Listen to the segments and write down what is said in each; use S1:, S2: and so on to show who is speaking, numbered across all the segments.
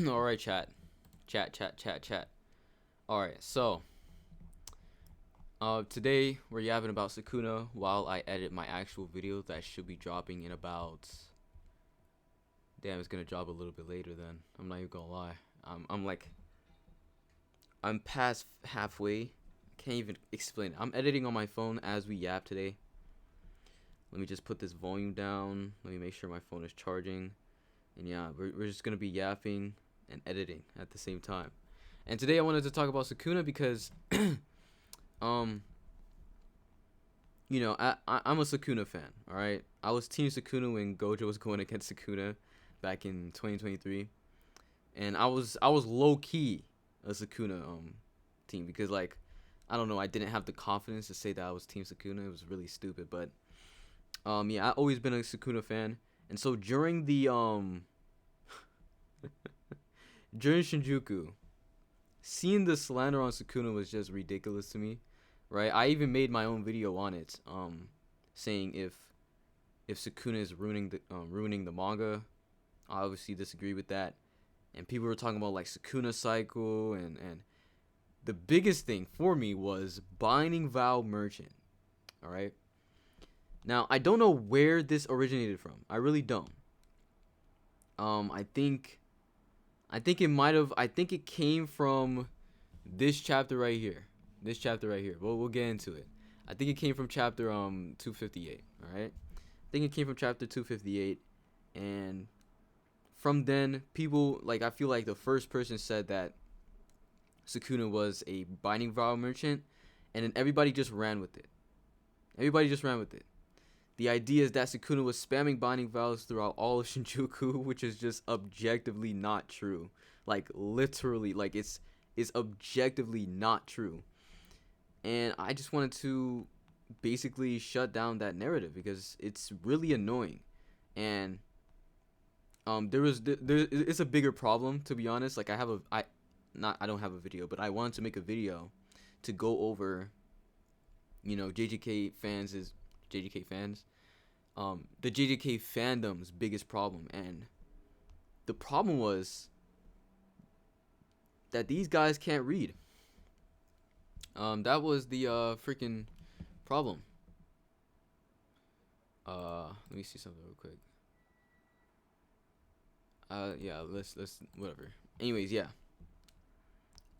S1: All right, chat. Chat. All right, so today we're yapping about Sukuna while I edit my actual video that should be dropping in about. Damn, it's gonna drop a little bit later. Then I'm not even gonna lie. I'm like I'm past halfway. Can't even explain it. I'm editing on my phone as we yap today. Let me just put this volume down. Let me make sure my phone is charging. And yeah, we're just gonna be yapping and editing at the same time. And today I wanted to talk about Sukuna because, um, I'm a Sukuna fan. All right, I was Team Sukuna when Gojo was going against Sukuna back in 2023, and I was low key a Sukuna team because like I don't know, I didn't have the confidence to say that I was Team Sukuna. It was really stupid, but yeah, I've always been a Sukuna fan, and so during the during Shinjuku, seeing the slander on Sukuna was just ridiculous to me, right? I even made my own video on it, saying if Sukuna is ruining the manga. I obviously disagree with that, and people were talking about like Sukuna cycle, and the biggest thing for me was binding vow merchant. All right. Now I don't know where this originated from. I really don't. I think it might have. I think it came from this chapter right here. This chapter right here. We'll get into it. I think it came from chapter 258. All right. I think it came from chapter 258, and from then people like I feel like the first person said that Sukuna was a binding vow merchant, and then everybody just ran with it. Everybody just ran with it. The idea is that Sukuna was spamming binding vows throughout all of Shinjuku, which is just objectively not true. Like literally, like it's objectively not true. And I just wanted to basically shut down that narrative because it's really annoying. And there it's a bigger problem, to be honest. Like I don't have a video, but I wanted to make a video to go over JJK fans, the JJK fandom's biggest problem. And the problem was that these guys can't read. That was the freaking problem. Let me see something real quick. Yeah, let's whatever. Anyways, yeah.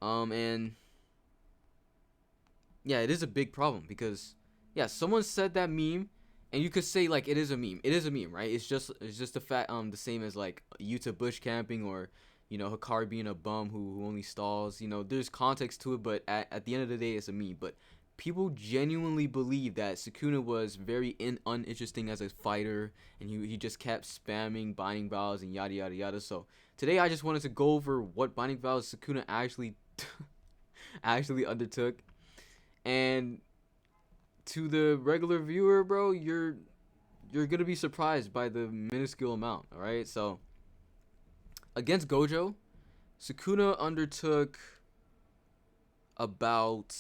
S1: And yeah, it is a big problem because yeah, someone said that meme, and you could say like it is a meme. It is a meme, right? It's just the fact the same as like Yuta bush camping or Hikari being a bum who only stalls. There's context to it, but at the end of the day, it's a meme. But people genuinely believe that Sukuna was very uninteresting as a fighter, and he just kept spamming binding vows and yada yada yada. So today I just wanted to go over what binding vows Sukuna actually actually undertook. And to the regular viewer, bro, you're gonna be surprised by the minuscule amount. All right, so against Gojo, Sukuna undertook about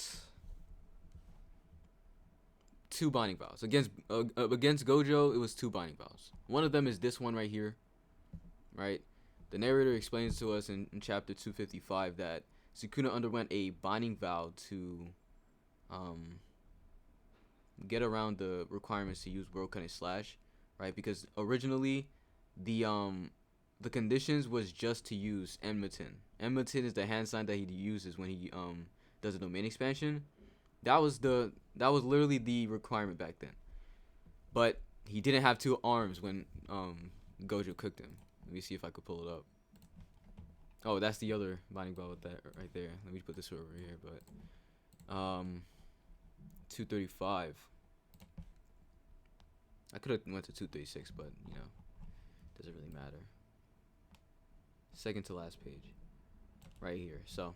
S1: two binding vows. Against Gojo, it was two binding vows. One of them is this one right here, right? The narrator explains to us in chapter 255 that Sukuna underwent a binding vow to get around the requirements to use World Cutting Slash, right? Because originally the conditions was just to use Enmitten. Enmitten is the hand sign that he uses when he does a domain expansion. That was literally the requirement back then. But he didn't have two arms when Gojo cooked him. Let me see if I could pull it up. Oh, that's the other binding ball with that right there. Let me put this over here, but 235. I could have went to 236, but doesn't really matter. Second to last page, right here. So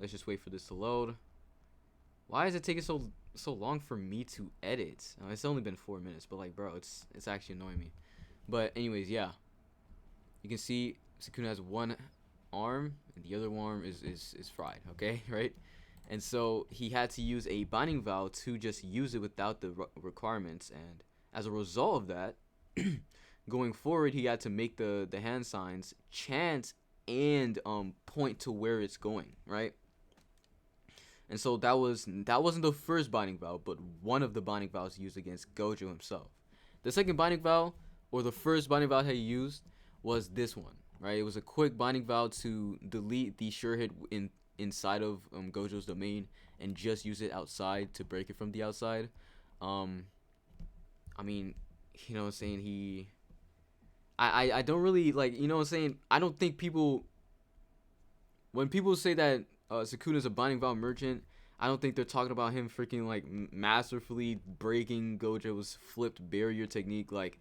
S1: let's just wait for this to load. Why is it taking so long for me to edit? It's only been 4 minutes, but like, bro, it's actually annoying me. But anyways, yeah, you can see Sukuna has one arm, and the other arm is fried. Okay, right? And so he had to use a binding vow to just use it without the requirements, and as a result of that, going forward, he had to make the hand signs, chant, and point to where it's going, right? And so that wasn't the first binding vow, but one of the binding vows used against Gojo himself. The second binding vow, or the first binding vow that he used, was this one, right? It was a quick binding vow to delete the sure hit inside of Gojo's domain and just use it outside to break it from the outside. I mean, you know what I'm saying? I don't really like, you know what I'm saying? I don't think people, when people say that Sukuna's a binding vow merchant, I don't think they're talking about him freaking like masterfully breaking Gojo's flipped barrier technique. Like,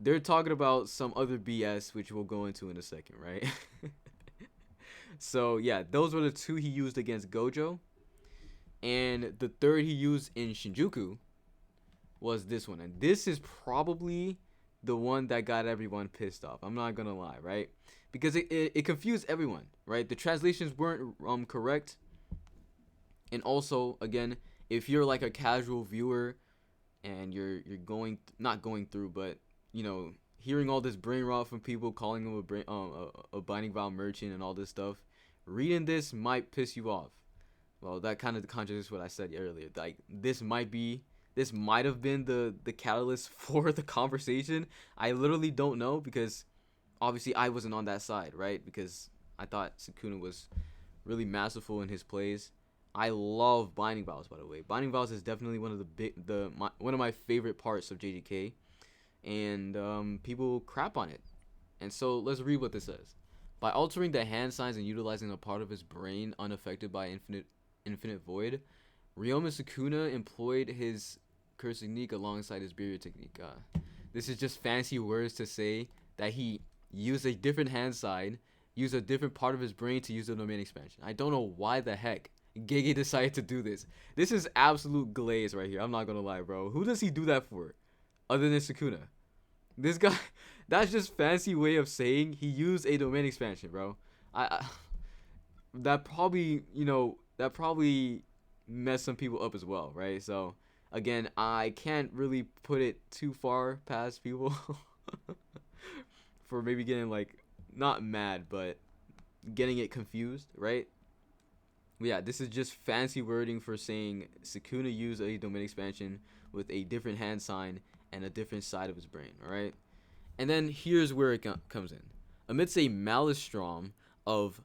S1: they're talking about some other BS, which we'll go into in a second, right? So yeah, those were the two he used against Gojo, and the third he used in Shinjuku was this one, and this is probably the one that got everyone pissed off. I'm not gonna lie, right? Because it confused everyone, right? The translations weren't correct, and also, again, if you're like a casual viewer and you're going not going through, but you know, hearing all this brain rot from people calling him a binding vow merchant and all this stuff, reading this might piss you off. Well, that kind of contradicts what I said earlier. Like, this might have been the catalyst for the conversation. I literally don't know, because obviously I wasn't on that side, right? Because I thought Sukuna was really masterful in his plays. I love binding vows, by the way. Binding vows is definitely one of one of my favorite parts of JJK, and people crap on it. And so let's read what this says. By altering the hand signs and utilizing a part of his brain unaffected by infinite void, Ryoma Sukuna employed his curse technique alongside his barrier technique. This is just fancy words to say that he used a different hand sign, used a different part of his brain to use the domain expansion. I don't know why the heck Gege decided to do this. This is absolute glaze right here. I'm not gonna lie, bro. Who does he do that for, other than Sukuna? This guy, that's just fancy way of saying he used a domain expansion, bro. That probably, that probably messed some people up as well, right? So again, I can't really put it too far past people for maybe getting like not mad, but getting it confused, right? But yeah, this is just fancy wording for saying Sukuna used a domain expansion with a different hand sign and a different side of his brain, alright? And then here's where it comes in. Amidst a maelstrom of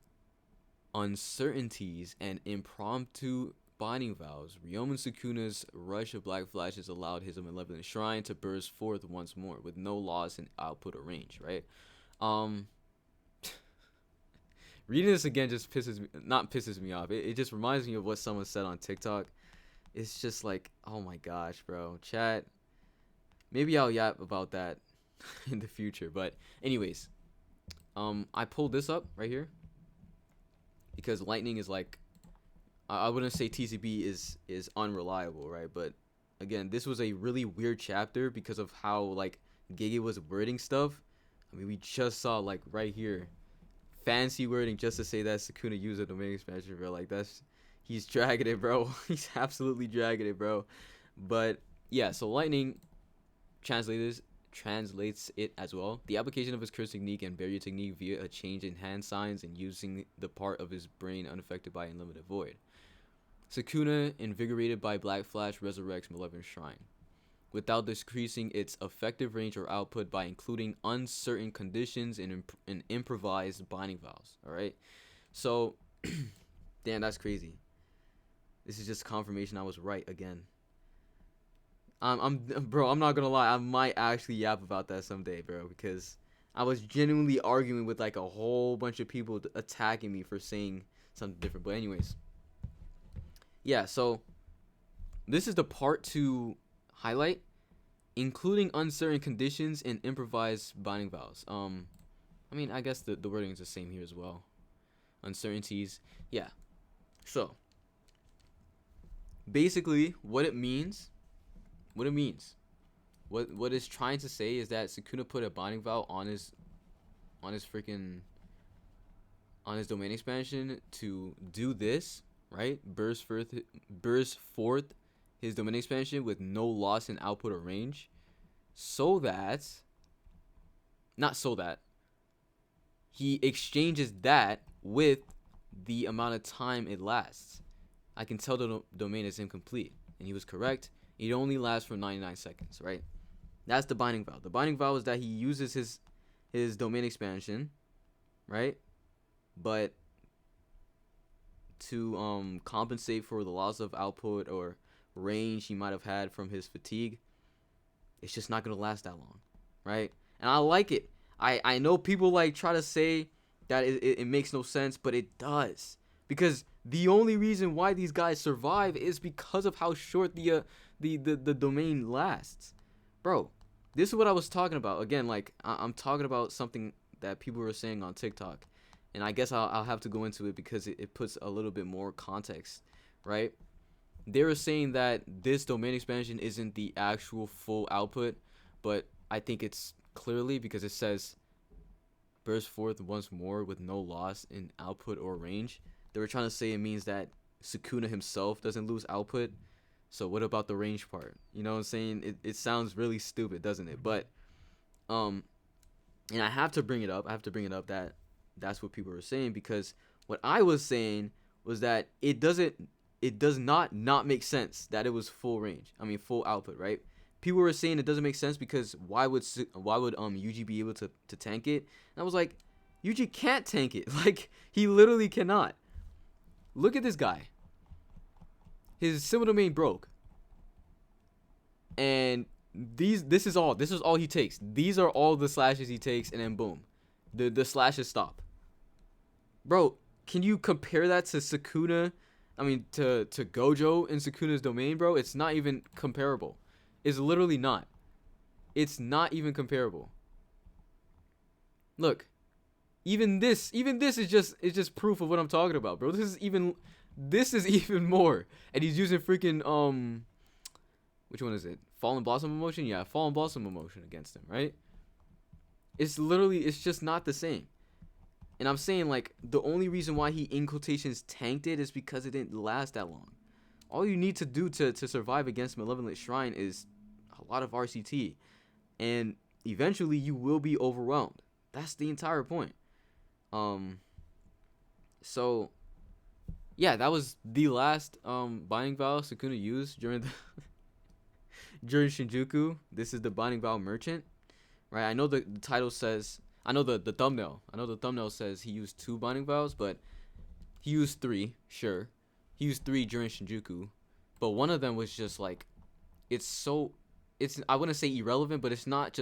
S1: uncertainties and impromptu binding vows, Ryoma Sukuna's rush of black flashes allowed his malevolent shrine to burst forth once more with no loss in output or range, right? Reading this again just pisses me off. It just reminds me of what someone said on TikTok. It's just like, oh my gosh, bro. Chat, maybe I'll yap about that in the future. But anyways, I pulled this up right here because lightning is like, I wouldn't say TCB is unreliable, right? But again, this was a really weird chapter because of how like Gege was wording stuff. I mean, we just saw like right here, fancy wording just to say that Sukuna used a domain expansion, bro. Like, he's dragging it, bro. He's absolutely dragging it, bro. But yeah, so lightning translates it as well. The application of his curse technique and barrier technique via a change in hand signs and using the part of his brain unaffected by unlimited void. Sukuna, invigorated by Black Flash, resurrects Malevolent Shrine without decreasing its effective range or output by including uncertain conditions and improvised binding vows. Alright? So, damn, that's crazy. This is just confirmation I was right again. Bro, I'm not gonna lie, I might actually yap about that someday, bro, because I was genuinely arguing with like a whole bunch of people attacking me for saying something different. But anyways, yeah, so this is the part to highlight, including uncertain conditions and improvised binding vows. I mean, I guess the wording is the same here as well. Uncertainties, yeah. So basically, what it's trying to say is that Sukuna put a binding vow on his domain expansion to do this, right? Burst forth his domain expansion with no loss in output or range, so that not so that, he exchanges that with the amount of time it lasts. I can tell the domain is incomplete, and he was correct. It only lasts for 99 seconds, right? That's the binding vow. The binding vow is that he uses his domain expansion, right? But to compensate for the loss of output or range he might have had from his fatigue, it's just not gonna last that long, right? And I like it. I know people like try to say that it makes no sense, but it does, because the only reason why these guys survive is because of how short the domain lasts, bro. This is what I was talking about. Again, like I'm talking about something that people were saying on TikTok, and I guess I'll have to go into it because it puts a little bit more context, right? They were saying that this domain expansion isn't the actual full output, but I think it's clearly, because it says burst forth once more with no loss in output or range. They were trying to say it means that Sukuna himself doesn't lose output. So what about the range part? You know what I'm saying? It sounds really stupid, doesn't it? But and I have to bring it up. That that's what people were saying, because what I was saying was that it does not make sense that it was full range. I mean full output, right? People were saying it doesn't make sense because why would Yuji be able to tank it? And I was like, Yuji can't tank it. Like, he literally cannot. Look at this guy. His symbol domain broke, and this is all he takes. These are all the slashes he takes, and then boom, the slashes stop. Bro, can you compare that to Sukuna? I mean to Gojo in Sukuna's domain, bro? It's not even comparable. It's literally not. It's not even comparable. Look, even this is just proof of what I'm talking about, bro. This is even more. And he's using freaking which one is it? Fallen Blossom emotion? Yeah, Fallen Blossom emotion against him, right? It's just not the same. And I'm saying, like, the only reason why he in quotations tanked it is because it didn't last that long. All you need to do to survive against Malevolent Shrine is a lot of RCT, and eventually you will be overwhelmed. That's the entire point. So yeah, that was the last binding vow Sukuna used during the during Shinjuku. This is the binding vow merchant, right? I know the title says, I know the thumbnail. I know the thumbnail says he used 2 binding vows, but he used 3. Sure, he used 3 during Shinjuku, but one of them was just like, it's I wouldn't say irrelevant, but it's not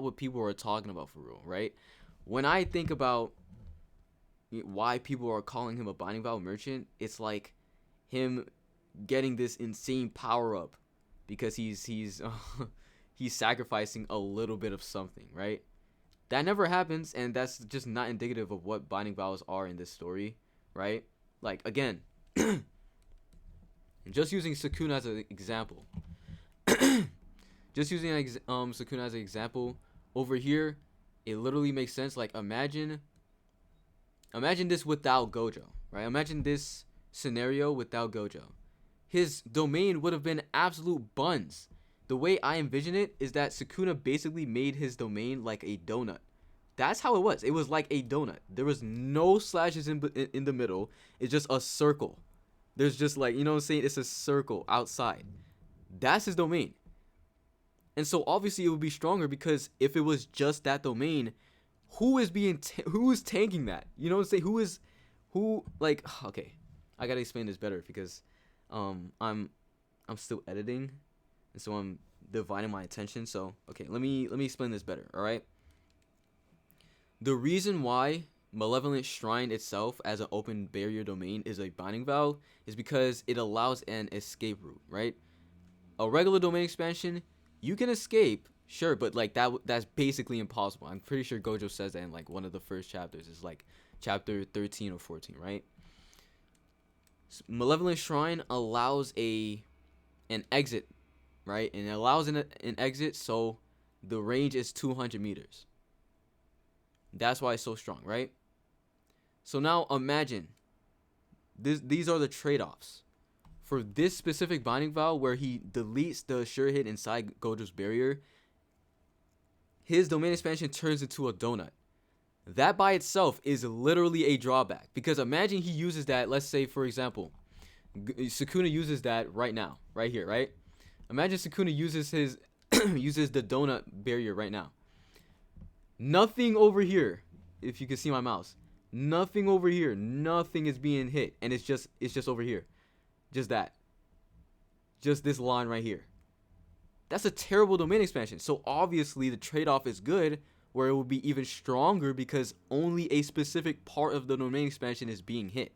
S1: what people are talking about for real, right? When I think about why people are calling him a binding vow merchant, it's like him getting this insane power up because he's he's sacrificing a little bit of something, right? That never happens, and that's just not indicative of what binding vows are in this story, right? Like, again, just using Sukuna as an example. Sukuna as an example, over here, it literally makes sense. Like, imagine this without Gojo, right? Imagine this scenario without Gojo. His domain would have been absolute buns. The way I envision it is that Sukuna basically made his domain like a donut. That's how it was. It was like a donut. There was no slashes in the middle. It's just a circle. There's just, like, you know what I'm saying? It's a circle outside. That's his domain. And so obviously it would be stronger, because if it was just that domain, who is tanking that? You know what I'm saying? Okay, I gotta explain this better, because I'm still editing, and so I'm dividing my attention. So okay, let me explain this better. All right. The reason why Malevolent Shrine itself as an open barrier domain is a binding vow is because it allows an escape route, right? A regular domain expansion, you can escape, sure, but like that's basically impossible. I'm pretty sure Gojo says that in like one of the first chapters. It's like chapter 13 or 14, right? Malevolent Shrine allows an exit, right? And it allows an exit, so the range is 200 meters. That's why it's so strong, right? So now imagine these are the trade-offs for this specific binding vow, where he deletes the sure hit inside Gojo's barrier. his domain expansion turns into a donut. That by itself is literally a drawback, because imagine he uses that. Let's say, for example, Sukuna uses that right now, right here, right? Imagine Sukuna uses his uses the donut barrier right now. Nothing over here, if you can see my mouse. Nothing over here. Nothing is being hit, and it's just over here. Just that. Just this line right here. That's a terrible domain expansion. So obviously the trade-off is good, where it will be even stronger because only a specific part of the domain expansion is being hit.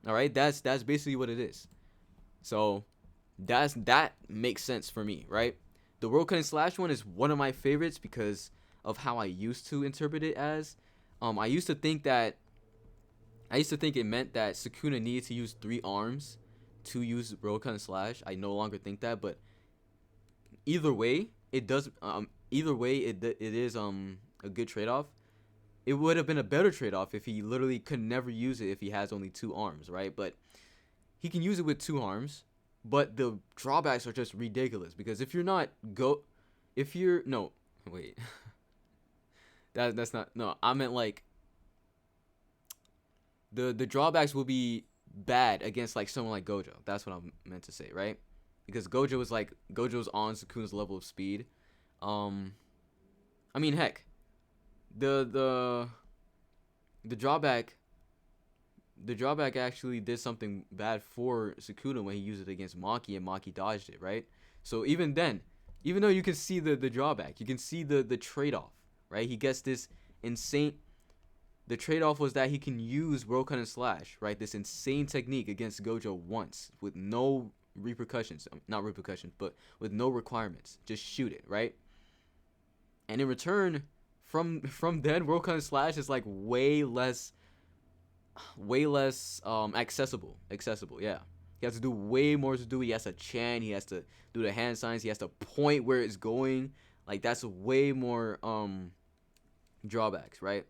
S1: All right, that's basically what it is. So that makes sense for me, right? The World Cut and Slash one is one of my favorites because of how I used to interpret it as. I used to think it meant that Sukuna needed to use 3 arms to use World Cut and Slash. I no longer think that, but either way, it does. Either way, it is a good trade-off. It would have been a better trade-off if he literally could never use it if he has only 2 arms, right? But he can use it with 2 arms. But the drawbacks are just ridiculous, because if you're not no, wait. That's not, no, I meant like the drawbacks will be bad against like someone like Gojo. That's what I meant to say, right? Because Gojo's on Sukuna's level of speed. I mean, heck, the drawback actually did something bad for Sukuna when he used it against Maki, and Maki dodged it, right? So even then, even though you can see the drawback, you can see the trade-off, right? He gets this insane. The trade-off was that he can use World Cut and Slash, right? This insane technique against Gojo once with no repercussions. Not repercussions, but with no requirements. Just shoot it, right? And in return, from then, World Cut and Slash is like way less accessible, yeah. He has to do way more to do. He has to chant, he has to do the hand signs, he has to point where it's going. Like, that's way more drawbacks, right?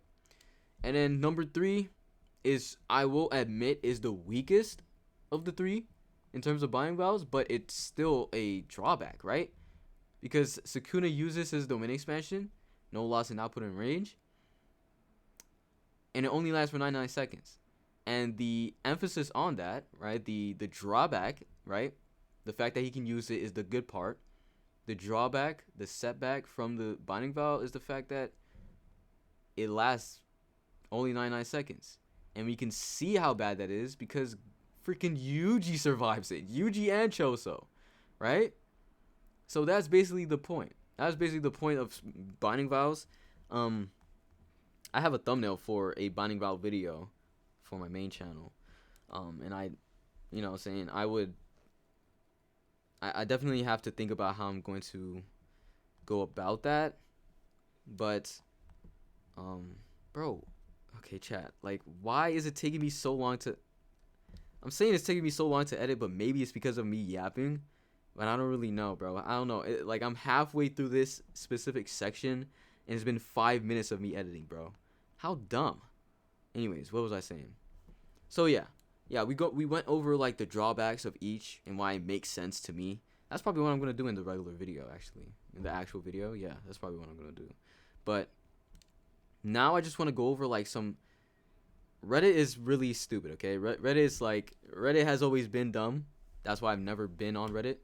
S1: And then number 3 is, I will admit, is the weakest of the 3 in terms of binding vows, but it's still a drawback, right? Because Sukuna uses his domain expansion, no loss in output and range, and it only lasts for 99 seconds. And the emphasis on that, right, the drawback, right, the fact that he can use it is the good part. The drawback, the setback from the binding vow is the fact that it lasts only 99 seconds. And we can see how bad that is because freaking Yuji survives it. Yuji and Choso, right? So that's basically the point. That's basically the point of binding vows. I have a thumbnail for a binding vow video for my main channel. And I definitely have to think about how I'm going to go about that. But, bro, okay, chat. Like, why is it taking me so long to... I'm saying it's taking me so long to edit, but maybe it's because of me yapping. But I don't really know, bro. I don't know. Like, I'm halfway through this specific section, and it's been 5 minutes of me editing, bro. How dumb. Anyways, what was I saying? So yeah, we went over like the drawbacks of each and why it makes sense to me. That's probably what I'm gonna do in the regular video, actually. In the actual video, yeah, that's probably what I'm gonna do. But now I just want to go over like some. Reddit is really stupid, okay? Reddit has always been dumb. That's why I've never been on Reddit.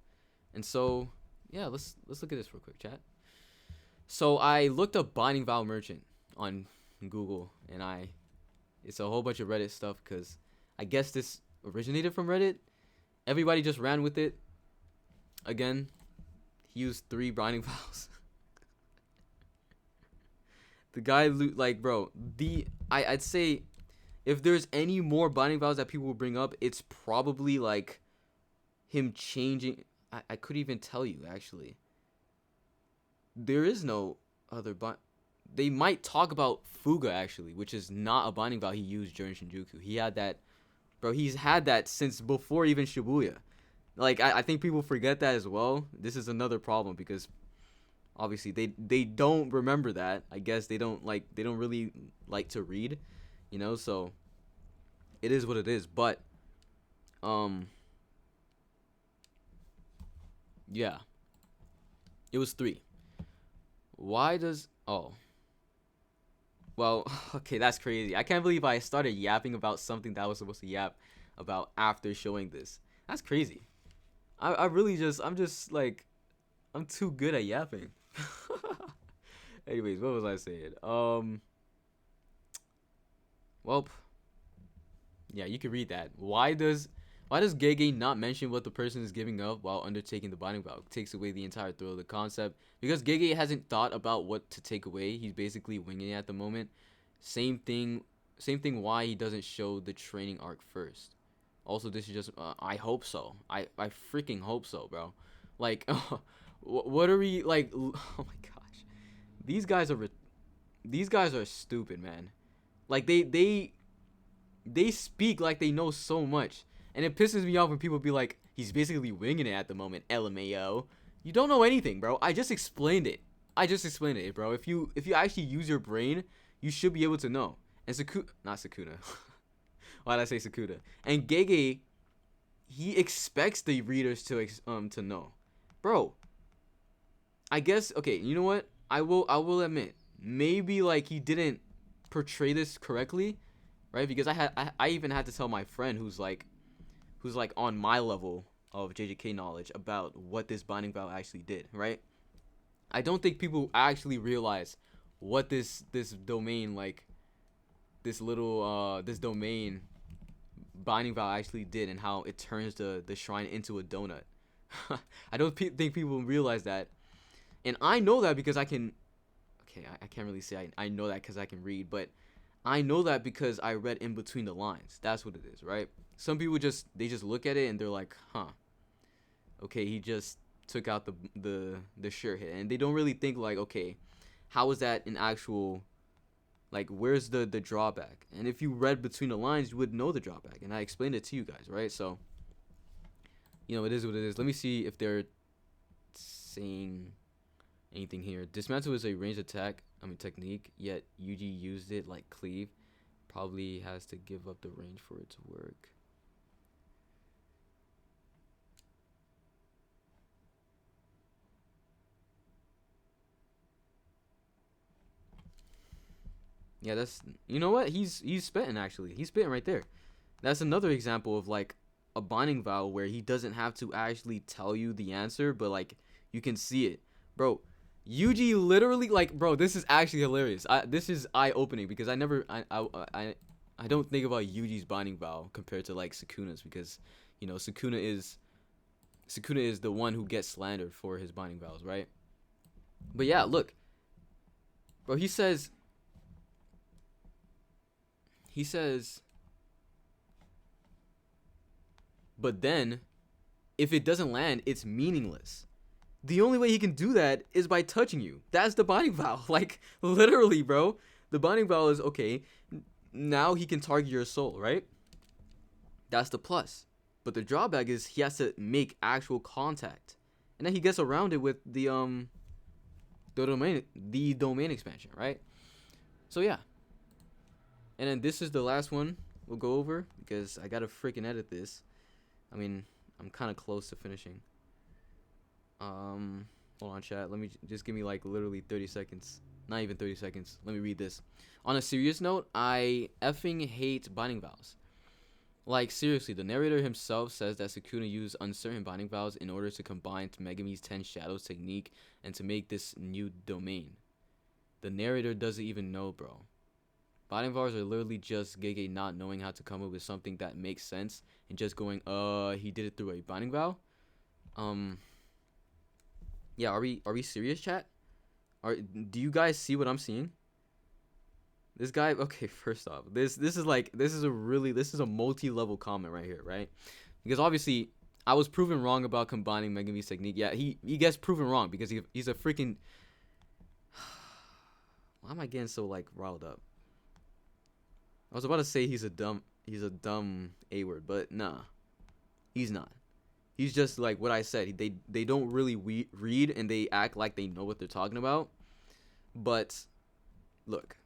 S1: And so yeah, let's look at this real quick, chat. So I looked up binding vow merchant on Google, and it's a whole bunch of Reddit stuff because I guess this originated from Reddit. Everybody just ran with it. Again, he used 3 binding vows. The guy, like, bro, I'd say if there's any more binding vows that people will bring up, it's probably like him changing. I couldn't even tell you, actually. There is no other they might talk about Fuga, actually, which is not a binding vow he used during Shinjuku. He had that, bro. He's had that since before even Shibuya. Like, I think people forget that as well. This is another problem because obviously they don't remember that. I guess they don't really like to read, you know. So it is what it is. But yeah, it was 3. Why does Oh, well, okay, that's crazy. I can't believe I started yapping about something that I was supposed to yap about after showing this. That's crazy. I really just, I'm just like, I'm too good at yapping. Anyways, what was I saying? Well, yeah, you can read that. Why does Gege not mention what the person is giving up while undertaking the binding vow? It takes away the entire thrill of the concept. Because Gege hasn't thought about what to take away. He's basically winging it at the moment. Same thing. Same thing. Why he doesn't show the training arc first. Also, this is just. I hope so. I freaking hope so, bro. Like, what are we like? Oh my gosh, these guys are these guys are stupid, man. Like they speak like they know so much, and it pisses me off when people be like, he's basically winging it at the moment. LMAO. You don't know anything, bro. I just explained it. Bro. If you actually use your brain, you should be able to know. And not Sukuna. Why did I say Sukuna? And Gege, he expects the readers to know, bro. I guess okay. You know what? I will admit maybe like he didn't portray this correctly, right? Because I even had to tell my friend who's like on my level of JJK knowledge about what this binding vow actually did, right? I don't think people actually realize what this domain like this domain binding vow actually did and how it turns the shrine into a donut. I don't think people realize that, and I know that because I can. Okay, I can't really say I know that because I can read, but I know that because I read in between the lines. That's what it is, right? Some people just look at it and they're like, huh, okay, he just took out the sure hit, and they don't really think like, okay, how is that an actual like where's the drawback? And if you read between the lines, you would know the drawback, and I explained it to you guys, right? So it is what it is. Let me see if they're saying anything here. Dismantle is a ranged attack, technique, yet Yuji used it like cleave. Probably has to give up the range for it to work. Yeah, that's you know what? He's spitting actually. He's spitting right there. That's another example of like a binding vow where he doesn't have to actually tell you the answer, but like you can see it. Bro, Yuji literally like bro, this is actually hilarious. This is eye opening because I never I don't think about Yuji's binding vow compared to like Sukuna's because Sukuna is the one who gets slandered for his binding vows, right? But yeah, look. Bro, he says but then if it doesn't land, it's meaningless. The only way he can do that is by touching you. That's the binding vow. Like, literally, bro. The binding vow is, okay, now he can target your soul, right? That's the plus. But the drawback is he has to make actual contact. And then he gets around it with the domain expansion, right? So yeah. And then this is the last one we'll go over because I gotta freaking edit this. I'm kind of close to finishing. Hold on, chat. Let me just give me like literally 30 seconds. Not even 30 seconds. Let me read this. On a serious note, I effing hate binding vows. Like, seriously, the narrator himself says that Sukuna used uncertain binding vows in order to combine Megami's 10 Shadows technique and to make this new domain. The narrator doesn't even know, bro. Binding vows are literally just Gege not knowing how to come up with something that makes sense and just going, he did it through a binding vow. Yeah, are we serious, chat? Do you guys see what I'm seeing? This guy, okay, first off, this is a multi-level comment right here, right? Because obviously I was proven wrong about combining Megami's technique. Yeah, he gets proven wrong because he's a freaking why am I getting so like riled up? I was about to say he's a dumb A word, but nah. He's not. He's just like what I said. They don't really read and they act like they know what they're talking about. But look.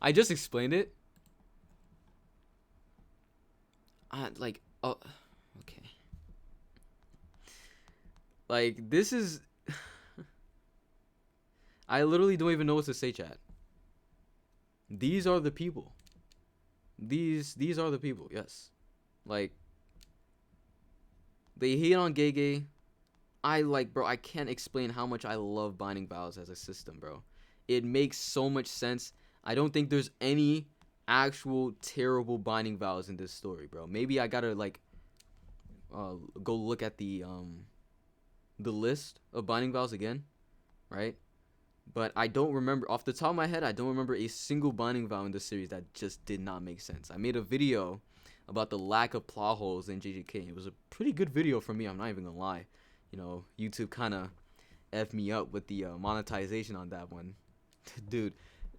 S1: I just explained it. Okay. Like this is I literally don't even know what to say, chat. These are the people. These are the people. Yes, like they hate on gay. I like, bro. I can't explain how much I love binding vows as a system, bro. It makes so much sense. I don't think there's any actual terrible binding vows in this story, bro. Maybe I gotta like go look at the list of binding vows again, right? But I don't remember off the top of my head. I don't remember a single binding vow in the series that just did not make sense. I made a video about the lack of plot holes in JJK. It was a pretty good video for me. I'm not even gonna lie. You know, YouTube kind of effed me up with the monetization on that one, dude.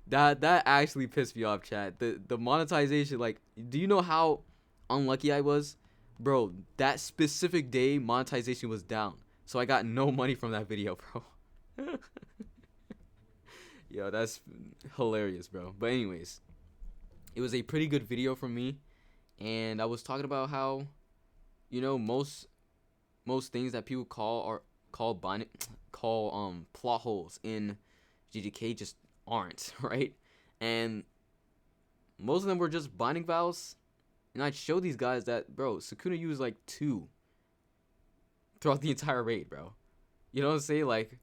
S1: That actually pissed me off, chat. The monetization, like, do you know how unlucky I was, bro? That specific day, monetization was down, so I got no money from that video, bro. Yo, that's hilarious, bro. But anyways, it was a pretty good video from me, and I was talking about how, you know, most things that people call plot holes in GGK just aren't, right? And most of them were just binding vows, and I'd show these guys that, bro, Sukuna used like 2 throughout the entire raid, bro. You know what I'm saying? Like,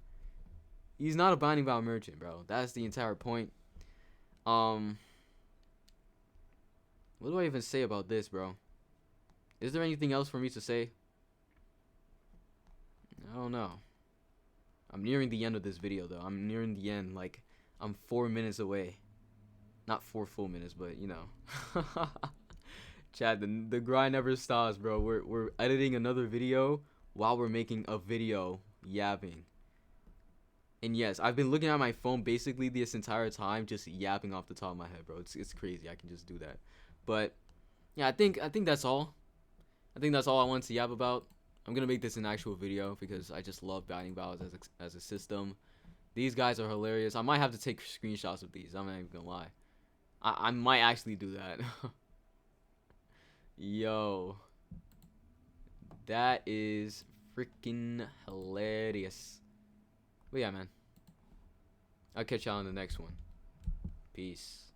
S1: he's not a binding vow merchant, bro. That's the entire point. What do I even say about this, bro? Is there anything else for me to say? I don't know. I'm nearing the end of this video, though. I'm nearing the end. Like, I'm 4 minutes away. Not 4 full minutes, but, you know. Chad, the grind never stops, bro. We're editing another video while we're making a video yapping. And yes, I've been looking at my phone basically this entire time, just yapping off the top of my head, bro. It's crazy. I can just do that. But yeah, I think that's all. I think that's all I want to yap about. I'm gonna make this an actual video because I just love binding vows as a system. These guys are hilarious. I might have to take screenshots of these. I'm not even gonna lie. I might actually do that. Yo, that is freaking hilarious. But yeah, man, I'll catch y'all on the next one. Peace.